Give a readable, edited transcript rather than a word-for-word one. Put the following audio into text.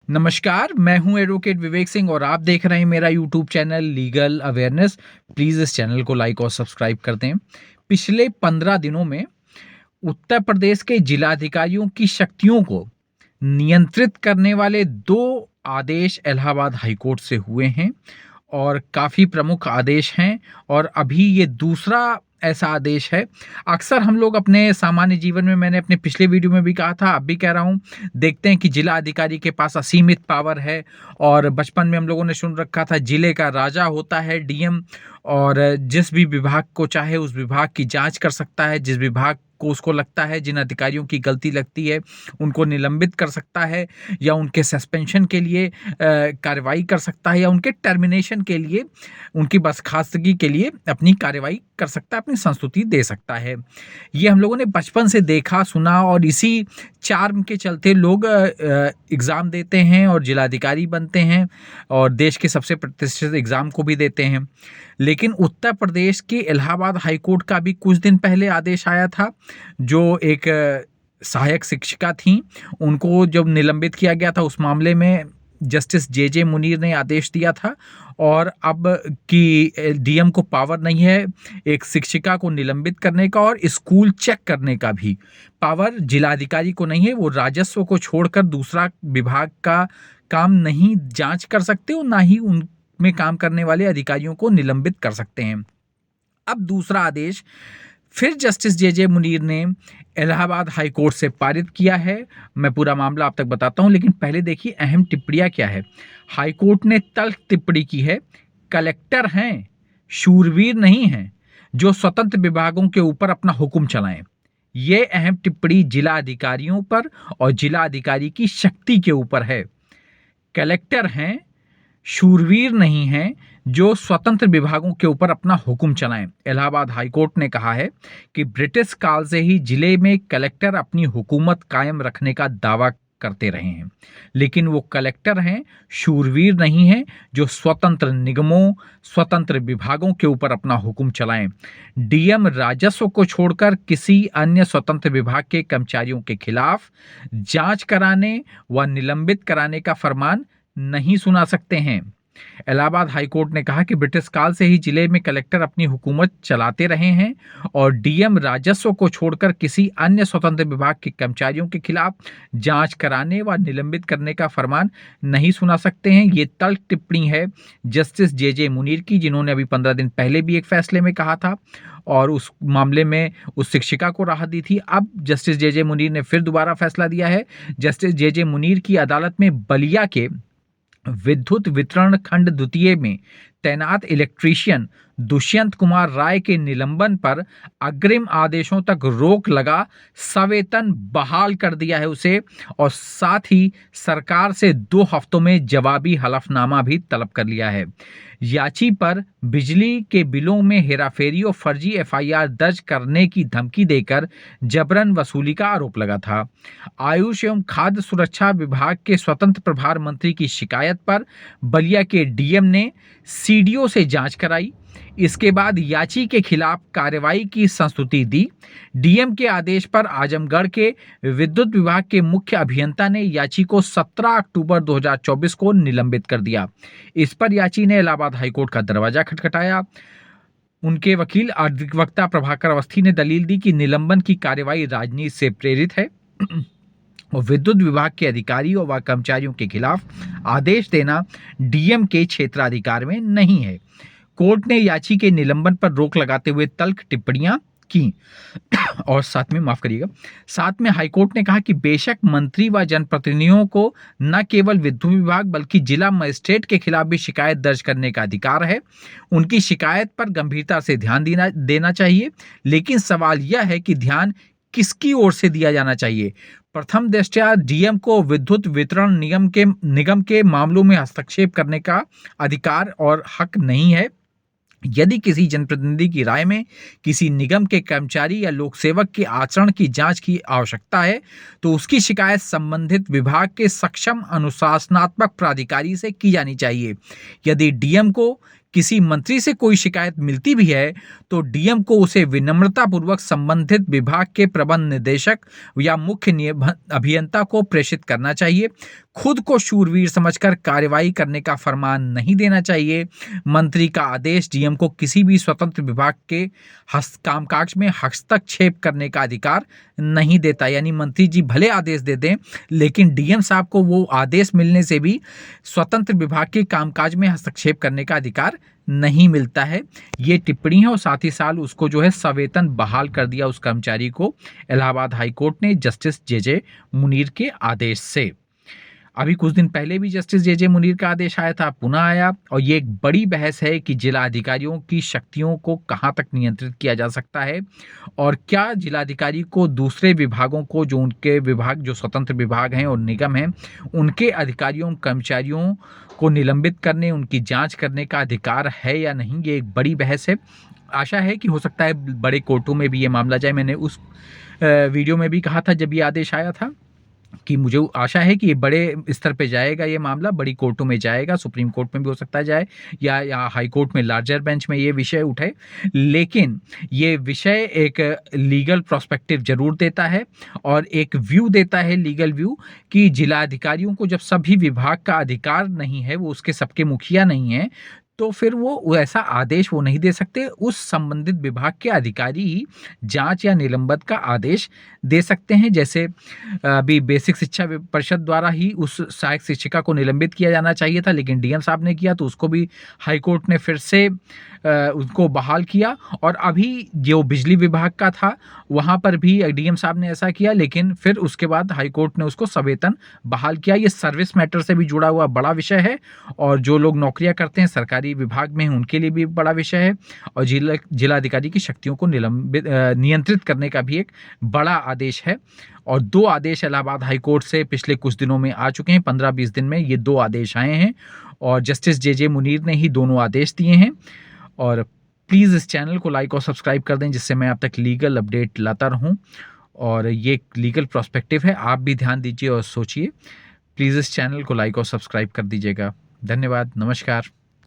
नमस्कार, मैं हूं एडवोकेट विवेक सिंह और आप देख रहे हैं मेरा YouTube channel legal awareness. Please इस चैनल को लाइक और सब्सक्राइब कर दें। पिछले 15 दिनों में उत्तर प्रदेश के जिलाधिकारियों की शक्तियों को नियंत्रित करने वाले 2 आदेश इलाहाबाद हाईकोर्ट से हुए हैं और काफ़ी प्रमुख आदेश हैं और अभी ये दूसरा ऐसा आदेश है। अक्सर हम लोग अपने सामान्य जीवन में, मैंने अपने पिछले वीडियो में भी कहा था, अब भी कह रहा हूँ, देखते हैं कि जिला अधिकारी के पास असीमित पावर है और बचपन में हम लोगों ने सुन रखा था जिले का राजा होता है डीएम और जिस भी विभाग को चाहे उस विभाग की जांच कर सकता है, जिस विभाग को उसको लगता है, जिन अधिकारियों की गलती लगती है उनको निलंबित कर सकता है या उनके सस्पेंशन के लिए कार्रवाई कर सकता है या उनके टर्मिनेशन के लिए, उनकी बर्खास्तगी के लिए अपनी कार्रवाई कर सकता है, अपनी संस्तुति दे सकता है। ये हम लोगों ने बचपन से देखा सुना और इसी चार्म के चलते लोग एग्ज़ाम देते हैं और जिलाधिकारी बनते हैं और देश के सबसे प्रतिष्ठित एग्ज़ाम को भी देते हैं। लेकिन उत्तर प्रदेश के इलाहाबाद हाईकोर्ट का भी कुछ दिन पहले आदेश आया था, जो एक सहायक शिक्षिका थीं, उनको जब निलंबित किया गया था उस मामले में जस्टिस जे मुनीर ने आदेश दिया था और अब कि डीएम को पावर नहीं है एक शिक्षिका को निलंबित करने का और स्कूल चेक करने का भी पावर जिलाधिकारी को नहीं है। वो राजस्व को छोड़कर दूसरा विभाग का काम नहीं जांच कर सकते और ना ही उनमें काम करने वाले अधिकारियों को निलंबित कर सकते हैं। अब दूसरा आदेश फिर जस्टिस जे मुनीर ने इलाहाबाद हाईकोर्ट से पारित किया है। मैं पूरा मामला आप तक बताता हूं, लेकिन पहले देखिए अहम टिप्पणियां क्या है। हाईकोर्ट ने तल्ख टिप्पणी की है, कलेक्टर हैं, शूरवीर नहीं हैं जो स्वतंत्र विभागों के ऊपर अपना हुक्म चलाएं। ये अहम टिप्पणी जिला अधिकारियों पर और जिला अधिकारी की शक्ति के ऊपर है। कलेक्टर हैं, शूरवीर नहीं हैं जो स्वतंत्र विभागों के ऊपर अपना हुक्म चलाएं। इलाहाबाद हाईकोर्ट ने कहा है कि ब्रिटिश काल से ही जिले में कलेक्टर अपनी हुकूमत कायम रखने का दावा करते रहे हैं, लेकिन वो कलेक्टर हैं, शूरवीर नहीं हैं जो स्वतंत्र निगमों, स्वतंत्र विभागों के ऊपर अपना हुक्म चलाएं। डीएम राजस्व को छोड़कर किसी अन्य स्वतंत्र विभाग के कर्मचारियों के खिलाफ जांच कराने व निलंबित कराने का फरमान नहीं सुना सकते हैं। इलाहाबाद हाईकोर्ट ने कहा कि ब्रिटिश काल से ही जिले में कलेक्टर अपनी हुकूमत चलाते रहे हैं और डीएम राजस्व को छोड़कर किसी अन्य स्वतंत्र विभाग के कर्मचारियों के खिलाफ जांच कराने व निलंबित करने का फरमान नहीं सुना सकते हैं। ये तल्ख टिप्पणी है जस्टिस जे मुनीर की, जिन्होंने अभी 15 दिन पहले भी एक फैसले में कहा था और उस मामले में उस शिक्षिका को राहत दी थी। अब जस्टिस जे मुनीर ने फिर दोबारा फैसला दिया है। जस्टिस जे मुनीर की अदालत में बलिया के विद्युत वितरण खंड द्वितीय में तैनात इलेक्ट्रीशियन दुष्यंत कुमार राय के निलंबन पर अग्रिम आदेशों तक रोक लगा सवेतन बहाल कर दिया है उसे और साथ ही सरकार से 2 हफ्तों में जवाबी हलफनामा भी तलब कर लिया है। याची पर बिजली के बिलों में हेराफेरी और फर्जी एफआईआर दर्ज करने की धमकी देकर जबरन वसूली का आरोप लगा था। आयुष एवं खाद्य सुरक्षा विभाग के स्वतंत्र प्रभार मंत्री की शिकायत पर बलिया के डीएम ने सीडीओ से जांच कराई। इसके बाद याची के खिलाफ कार्रवाई की संस्तुति दी। डीएम के आदेश पर आजमगढ़ के विद्युत विभाग के मुख्य अभियंता ने याची को 17 अक्टूबर 2024 को निलंबित कर दिया। इस पर याची ने इलाहाबाद हाईकोर्ट का दरवाजा खटखटाया। उनके वकील अधिवक्ता प्रभाकर अवस्थी ने दलील दी कि निलंबन की कार्रवाई राजनीति से प्रेरित है और विद्युत विभाग के अधिकारियों व कर्मचारियों के खिलाफ आदेश देना डीएम के क्षेत्राधिकार में नहीं है। कोर्ट ने याची के निलंबन पर रोक लगाते हुए तल्ख टिप्पणियां की और साथ में हाईकोर्ट ने कहा कि बेशक मंत्री व जनप्रतिनिधियों को न केवल विद्युत विभाग बल्कि जिला मजिस्ट्रेट के खिलाफ भी शिकायत दर्ज करने का अधिकार है। उनकी शिकायत पर गंभीरता से ध्यान देना चाहिए, लेकिन सवाल यह है कि ध्यान किसकी ओर से दिया जाना चाहिए। प्रथम दृष्टया डीएम को विद्युत वितरण निगम के मामलों में हस्तक्षेप करने का अधिकार और हक नहीं है। यदि किसी जनप्रतिनिधि की राय में किसी निगम के कर्मचारी या लोक सेवक के आचरण की जांच की आवश्यकता है तो उसकी शिकायत संबंधित विभाग के सक्षम अनुशासनात्मक प्राधिकारी से की जानी चाहिए। यदि डीएम को किसी मंत्री से कोई शिकायत मिलती भी है तो डीएम को उसे विनम्रतापूर्वक संबंधित विभाग के प्रबंध निदेशक या मुख्य अभियंता को प्रेषित करना चाहिए। खुद को शूरवीर समझकर कार्रवाई करने का फरमान नहीं देना चाहिए। मंत्री का आदेश डीएम को किसी भी स्वतंत्र विभाग के कामकाज में हस्तक्षेप करने का अधिकार नहीं देता। यानी मंत्री जी भले आदेश दे दें, लेकिन डीएम साहब को वो आदेश मिलने से भी स्वतंत्र विभाग के कामकाज में हस्तक्षेप करने का अधिकार नहीं मिलता है। ये टिप्पणी है और साथ ही साथ उसको जो है सवेतन बहाल कर दिया उस कर्मचारी को इलाहाबाद हाई कोर्ट ने जस्टिस जे मुनीर के आदेश से। अभी कुछ दिन पहले भी जस्टिस जे मुनीर का आदेश आया था, पुनः आया, और ये एक बड़ी बहस है कि जिला अधिकारियों की शक्तियों को कहां तक नियंत्रित किया जा सकता है और क्या जिलाधिकारी को दूसरे विभागों को, जो उनके विभाग, जो स्वतंत्र विभाग हैं और निगम हैं, उनके अधिकारियों कर्मचारियों को निलंबित करने, उनकी जांच करने का अधिकार है या नहीं। ये एक बड़ी बहस है। आशा है कि हो सकता है बड़े कोर्टों में भी ये मामला जाए। मैंने उस वीडियो में भी कहा था जब ये आदेश आया था कि मुझे आशा है कि ये बड़े स्तर पे जाएगा, ये मामला बड़ी कोर्टों में जाएगा, सुप्रीम कोर्ट में भी हो सकता है जाए, या हाई कोर्ट में लार्जर बेंच में ये विषय उठे। लेकिन ये विषय एक लीगल प्रोस्पेक्टिव जरूर देता है और एक व्यू देता है, लीगल व्यू, कि जिला अधिकारियों को जब सभी विभाग का अधिकार नहीं है, वो उसके सबके मुखिया नहीं है, तो फिर वो ऐसा आदेश वो नहीं दे सकते। उस संबंधित विभाग के अधिकारी ही जांच या निलंबन का आदेश दे सकते हैं। जैसे अभी बेसिक शिक्षा परिषद द्वारा ही उस सहायक शिक्षिका को निलंबित किया जाना चाहिए था, लेकिन डीएम साहब ने किया तो उसको भी हाई कोर्ट ने फिर से उसको बहाल किया। और अभी जो बिजली विभाग का था वहाँ पर भी डीएम साहब ने ऐसा किया, लेकिन फिर उसके बाद हाई कोर्ट ने उसको सवेतन बहाल किया। ये सर्विस मैटर से भी जुड़ा हुआ बड़ा विषय है और जो लोग नौकरियां करते हैं सरकारी विभाग में उनके लिए भी बड़ा विषय है, और जिलाधिकारी की शक्तियों को नियंत्रित करने का भी एक बड़ा आदेश है। और 2 आदेश इलाहाबाद हाई कोर्ट से पिछले कुछ दिनों में आ चुके हैं। 15-20 दिन में ये 2 आदेश आए हैं और जस्टिस जे मुनीर ने ही दोनों आदेश दिए हैं। और प्लीज़ इस चैनल को लाइक और सब्सक्राइब कर दें, जिससे मैं आप तक लीगल अपडेट लाता रहूं। और ये लीगल प्रोस्पेक्टिव है, आप भी ध्यान दीजिए और सोचिए। प्लीज़ इस चैनल को लाइक और सब्सक्राइब कर दीजिएगा। धन्यवाद, नमस्कार।